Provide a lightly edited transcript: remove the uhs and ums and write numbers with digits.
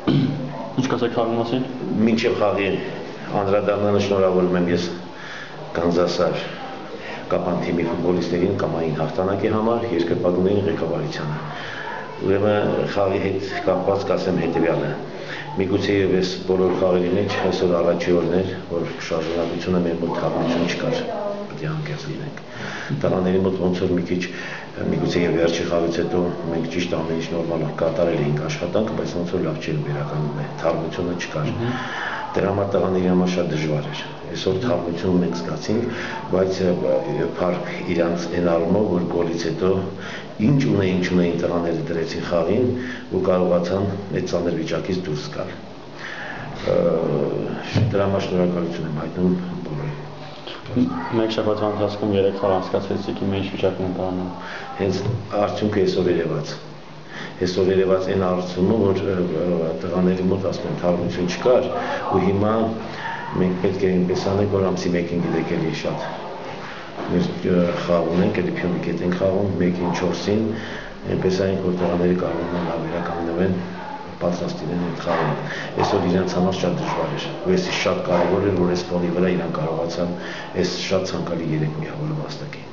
Ինչ կասեք խաղի մասին։ Մինչև խաղի անդրադառնալը շնորհավորում եմ ես Կանզասար Կապան թիմի ֆուտբոլիստերին կամային հաղթանակի համար, երկրպագուների ղեկավարությանը։ Ուրեմն խաղի հետ կապված կասեմ հետևյալը։ Միգուցե ես բոլոր խաղերի մեջ այսօր առաջի օրն էր, որ շարժունակությունը մեր մոտ թափություն չկար, պետք է անկեղծ լինենք։ Տղաների մոտ ոնց որ մի քիչ միգուցե եւ վերջի խաղից հետո մենք ճիշտ ամեն ինչ նորմալ կատարել էինք աշխատանք, բայց ոնց որ լավ չէր վերականգնում, թարմությունը չկար։ Դրա համար տղաների համար շատ դժվար էր։ Այսօր թարմություն մենք զգացինք, բայց փառք իրանց այն առումով, որ գոլից հետո ինչ ունեին տղաները դրեցին խաղին ու կարողացան այդ ծանր վիճակից դուրս գալ։ Դրա համար շնորհակալություն եմ հայտնում բոլորին։ Մեկ շաբաթվա ընթացքում 3 խաղ անցկացրեցիք, ինչ վիճակն է տանում։ Հենց արդյունքը այսօր երևաց։ Այսօր երևաց այն արդյունքը, որ տղաների մոտ ասում եմ թարմություն չկար ու հիմա մենք պետք է այնպես անենք, որ ամսի 1-ին գիտեք էլի շատ մեր խաղ ունենք, էլի Փյունիկ հետ ենք խաղում, 1-ին 4-ին, այնպես այնք, որ տղաները կարող են լավ վերականգնվեն, պատրաստ լինեն այդ խաղին։ Այսօր իրենց համար շատ դժվար էր, ու էսի շատ կարևոր էր, որ այս ֆոնի վրա իրենք կարողացան այս շատ ցանկալի 3 միավորը վաստակեն։